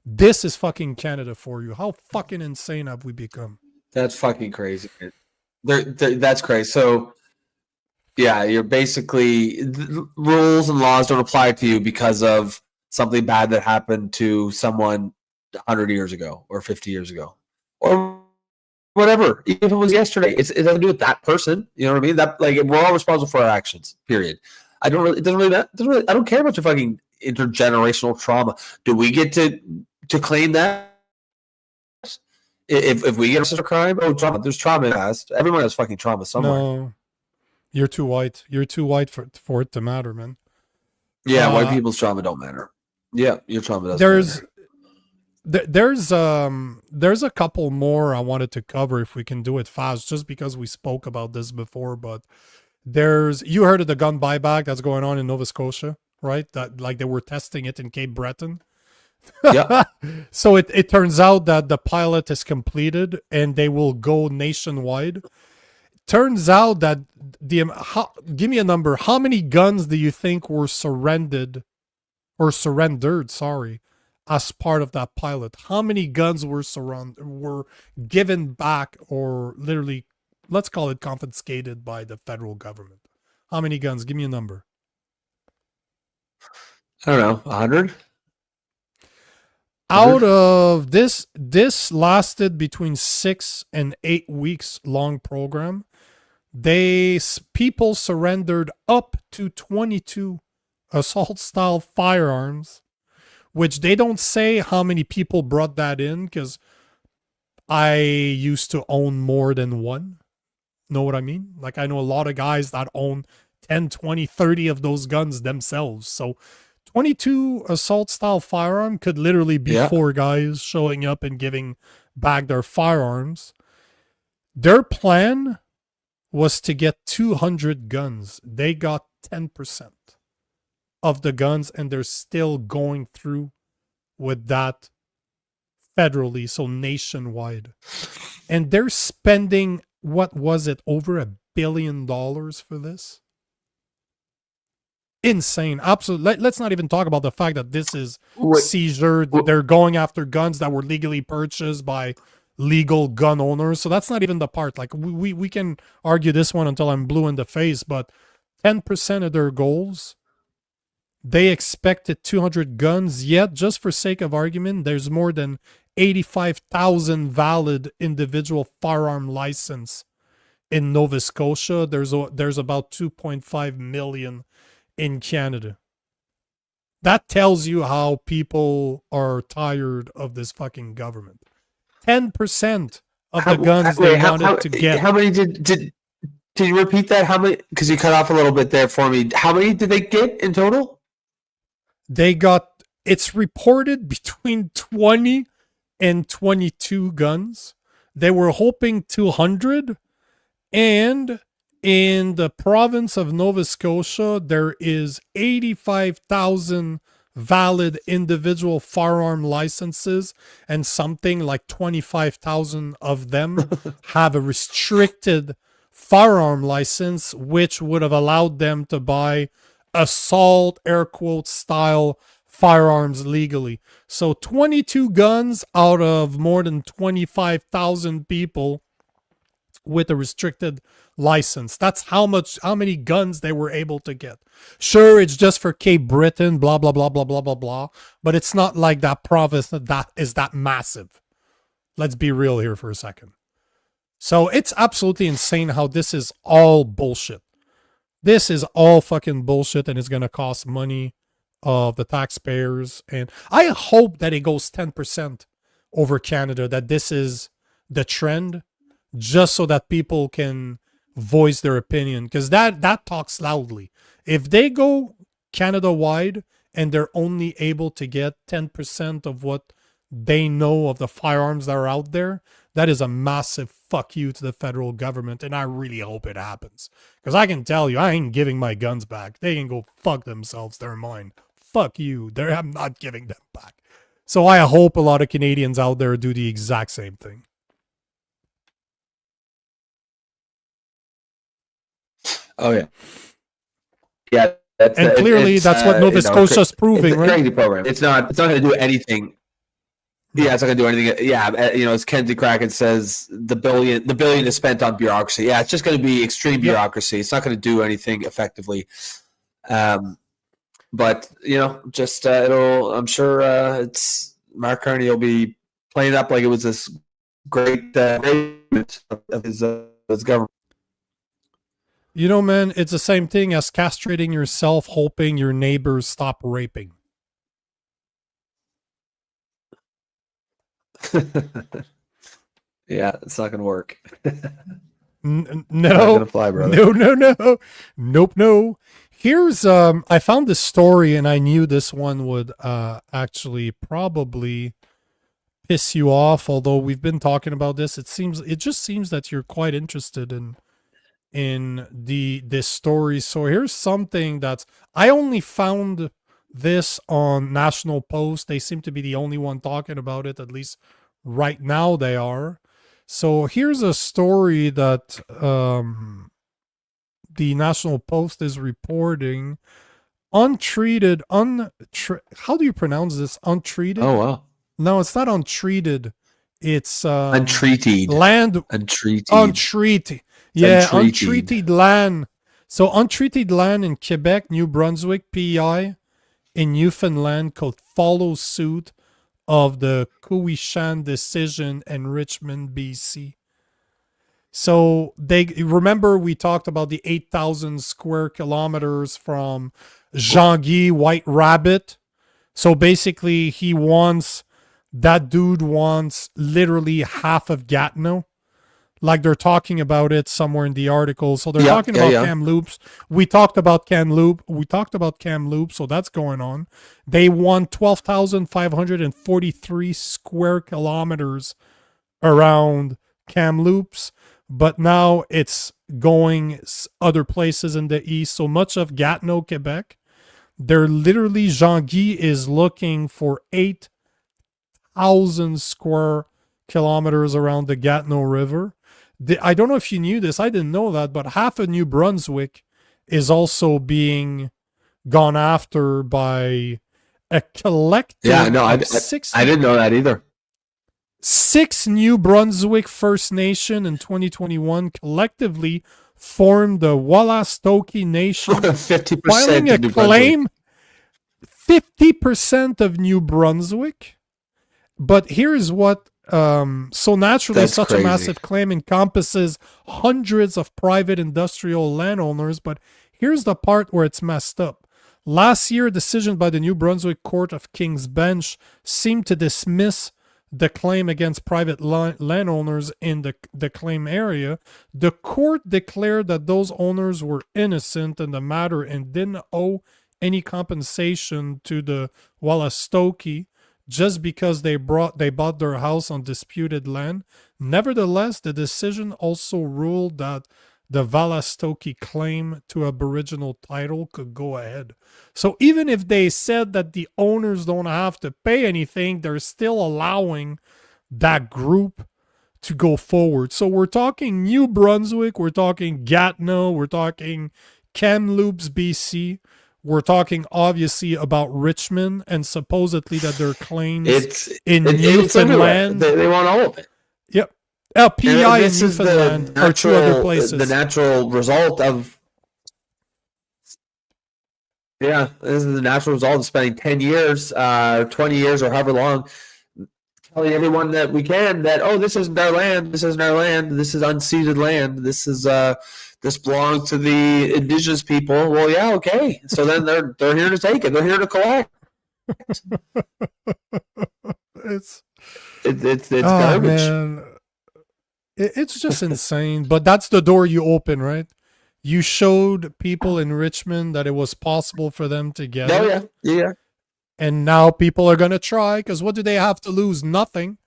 [SPEAKER 2] This is fucking Canada for you. How fucking insane have we become?
[SPEAKER 3] That's fucking crazy. That's crazy. So, yeah, you're basically rules and laws don't apply to you because of something bad that happened to someone 100 years ago or 50 years ago or whatever. Even if it was yesterday, it doesn't do with that person. You know what I mean? That, like, we're all responsible for our actions. Period. I don't care about your fucking intergenerational trauma. Do we get to claim that? If we get a crime, trauma. There's trauma in the past. Everyone has fucking trauma somewhere.
[SPEAKER 2] No, you're too white. You're too white for it to matter, man.
[SPEAKER 3] Yeah, white people's trauma don't matter. Yeah, your trauma doesn't matter.
[SPEAKER 2] There's a couple more I wanted to cover if we can do it fast, just because we spoke about this before. But you heard of the gun buyback that's going on in Nova Scotia, right? That, like, they were testing it in Cape Breton.
[SPEAKER 3] Yeah.
[SPEAKER 2] So it turns out that the pilot is completed and they will go nationwide. Turns out that give me a number. How many guns do you think were surrendered, as part of that pilot? How many guns were given back, or literally, let's call it confiscated by the federal government? How many guns? Give me a number.
[SPEAKER 3] I don't know, 100?
[SPEAKER 2] Out of this lasted between 6 and 8 weeks long program. People surrendered up to 22 assault style firearms, which they don't say how many people brought that in, because I used to own more than one. Know what I mean? Like, I know a lot of guys that own 10, 20, 30 of those guns themselves. So 22 assault style firearm could literally be 4 guys showing up and giving back their firearms. Their plan was to get 200 guns. They got 10% of the guns, and they're still going through with that federally, so nationwide. And they're spending, what was it, over $1 billion for this? Insane. Absolutely. Let's not even talk about the fact that this is seizure. They're going after guns that were legally purchased by legal gun owners. So that's not even the part. Like, we can argue this one until I'm blue in the face, but 10% of their goals, they expected 200 guns, yet just for sake of argument, there's more than 85,000 valid individual firearm license in Nova Scotia. There's about 2.5 million in Canada. That tells you how people are tired of this fucking government. 10% of the guns they wanted to get.
[SPEAKER 3] How many did you repeat that? How many? Because you cut off a little bit there for me. How many did they get in total?
[SPEAKER 2] They got, it's reported between 20 and 22 guns. They were hoping 200. And in the province of Nova Scotia, there is 85,000 valid individual firearm licenses, and something like 25,000 of them have a restricted firearm license, which would have allowed them to buy assault, air quotes, style firearms legally. So 22 guns out of more than 25,000 people with a restricted license. That's how many guns they were able to get. Sure, it's just for Cape Breton, blah, blah, blah, blah, blah, blah, blah. But it's not like that province that is that massive. Let's be real here for a second. So it's absolutely insane how this is all bullshit. This is all fucking bullshit, and it's going to cost money of the taxpayers. And I hope that it goes 10% over Canada, that this is the trend, just so that people can voice their opinion, because that talks loudly. If they go Canada-wide and they're only able to get 10% of what they know of the firearms that are out there, that is a massive fuck you to the federal government, and I really hope it happens. Because I can tell you, I ain't giving my guns back. They can go fuck themselves. They're mine. Fuck you. I'm not giving them back. So I hope a lot of Canadians out there do the exact same thing.
[SPEAKER 3] Oh yeah, yeah.
[SPEAKER 2] And clearly, that's what Nova Scotia is proving,
[SPEAKER 3] it's a
[SPEAKER 2] right?
[SPEAKER 3] crazy program. It's not going to do anything. Yeah, it's not going to do anything. Yeah, as Kenzie Kraken says, the billion is spent on bureaucracy. Yeah, it's just going to be extreme bureaucracy. It's not going to do anything effectively. But just it'll. I'm sure it's Mark Carney will be playing it up like it was this great of his government.
[SPEAKER 2] Man, it's the same thing as castrating yourself, hoping your neighbors stop raping.
[SPEAKER 3] Yeah, it's not going to work.
[SPEAKER 2] No,
[SPEAKER 3] not going to fly, brother.
[SPEAKER 2] No. Here's I found this story, and I knew this one would actually probably piss you off. Although we've been talking about this, it just seems that you're quite interested in this story. So here's something that's, I only found this on National Post. They seem to be the only one talking about it, at least right now they are. So here's a story that the National Post is reporting. Untreated, how do you pronounce this? Untreated?
[SPEAKER 3] Oh wow.
[SPEAKER 2] No, it's not untreated. It's
[SPEAKER 3] untreated.
[SPEAKER 2] Land untreated. Yeah, untreated land. So untreated land in Quebec, New Brunswick, PEI, in Newfoundland could follow suit of the Cowichan decision in Richmond, BC. So remember we talked about the 8,000 square kilometers from Jean-Guy White Rabbit. So basically that dude wants literally half of Gatineau. Like they're talking about it somewhere in the article. So they're talking about Kamloops. We talked about Kamloops. So that's going on. They want 12,543 square kilometers around Kamloops. But now it's going other places in the east. So much of Gatineau, Quebec. They're literally, Jean-Guy is looking for 8,000 square kilometers around the Gatineau River. I don't know if you knew this. I didn't know that, but half of New Brunswick is also being gone after by a collective.
[SPEAKER 3] Yeah, no, I didn't know that either.
[SPEAKER 2] 6 New Brunswick First Nation in 2021 collectively formed the Wallastoqui Nation,
[SPEAKER 3] 50%
[SPEAKER 2] filing a
[SPEAKER 3] New
[SPEAKER 2] claim. 50% of New Brunswick. But here's what. So naturally,
[SPEAKER 3] That's
[SPEAKER 2] such
[SPEAKER 3] crazy.
[SPEAKER 2] a massive claim encompasses hundreds of private industrial landowners. But here's the part where it's messed up. Last year, a decision by the New Brunswick Court of King's Bench seemed to dismiss the claim against private landowners in the claim area, the court declared that those owners were innocent in the matter and didn't owe any compensation to the Walastoki just because they bought their house on disputed land. Nevertheless, the decision also ruled that the Walastoki claim to Aboriginal title could go ahead. So even if they said that the owners don't have to pay anything, they're still allowing that group to go forward. So we're talking New Brunswick, we're talking Gatineau, we're talking Kamloops, BC. We're talking obviously about Richmond and supposedly that their claims in Newfoundland.
[SPEAKER 3] They want all of it.
[SPEAKER 2] Yep. PEI and Newfoundland are two other places.
[SPEAKER 3] The natural result of, this is the natural result of spending 10 years, 20 years, or however long, telling everyone that we can that, oh, this isn't our land, this isn't our land, this is unceded land, this is this belongs to the Indigenous people. Well, yeah, okay. So then they're here to take it. They're here to collect. It's garbage.
[SPEAKER 2] Man. It's just insane. But that's the door you open, right? You showed people in Richmond that it was possible for them to get it.
[SPEAKER 3] Oh, yeah.
[SPEAKER 2] And now people are going to try, because what do they have to lose? Nothing.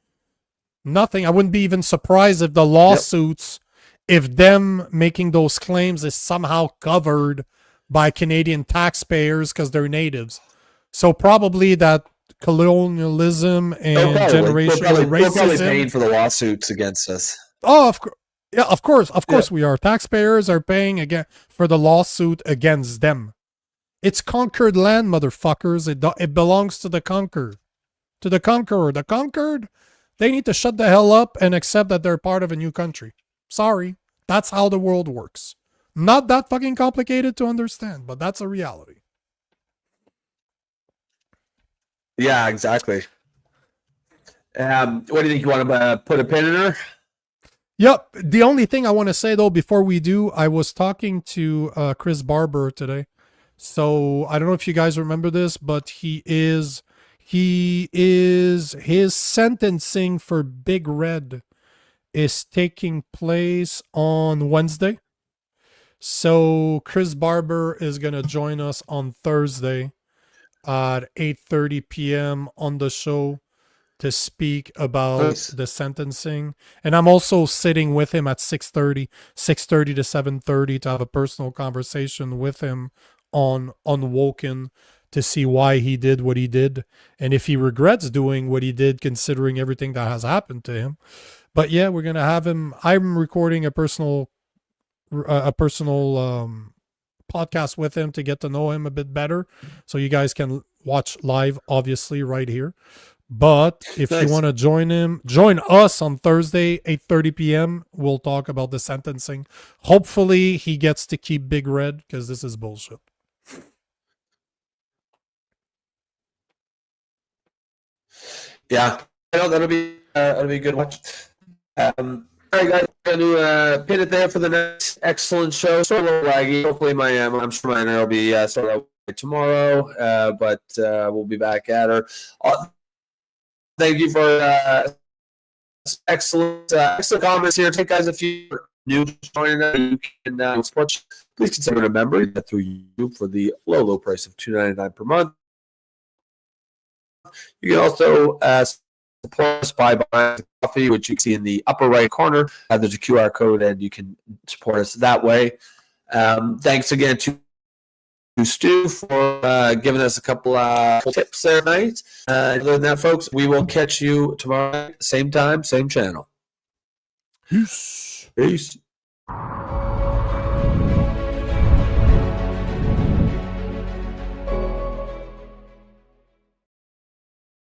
[SPEAKER 2] I wouldn't be even surprised if the lawsuits, if them making those claims is somehow covered by Canadian taxpayers because they're natives. So probably that colonialism and generational racism.
[SPEAKER 3] They're probably paying for the lawsuits against us.
[SPEAKER 2] Oh, of course we are. Taxpayers are paying again for the lawsuit against them. It's conquered land, motherfuckers. It belongs to the conquered. To the conqueror. The conquered, they need to shut the hell up and accept that they're part of a new country. Sorry. That's how the world works. Not that fucking complicated to understand, but that's a reality.
[SPEAKER 3] Yeah, exactly. What do you think? You want to put a pin in her?
[SPEAKER 2] Yep. The only thing I want to say, though, before we do, I was talking to Chris Barber today. So I don't know if you guys remember this, but his sentencing for Big Red is taking place on Wednesday. So Chris Barber is going to join us on Thursday at 8:30 p.m. on the show to speak about the sentencing. And I'm also sitting with him at 6:30 to 7:30 to have a personal conversation with him on Woken to see why he did what he did and if he regrets doing what he did considering everything that has happened to him. But yeah, we're going to have him. I'm recording a personal podcast with him to get to know him a bit better. So you guys can watch live, obviously, right here. But if you want to join us on Thursday, 8:30 p.m. We'll talk about the sentencing. Hopefully he gets to keep Big Red because this is bullshit.
[SPEAKER 3] Yeah, that'll be a good watch. All right, guys, I'm going to pin it there for the next excellent show. Sort of laggy. Hopefully, I'm sure my internet will be sort of tomorrow, but we'll be back at her. Thank you for excellent comments here. Take guys, if you're new joining us, you can support. Please consider a member through YouTube for the low price of $2.99 per month. You can also support us by buying coffee, which you can see in the upper right corner. There's a QR code, and you can support us that way. Thanks again to Stu for giving us a couple tips there tonight. Other than that, folks, we will catch you tomorrow night, same time, same channel.
[SPEAKER 2] Peace.
[SPEAKER 3] Peace.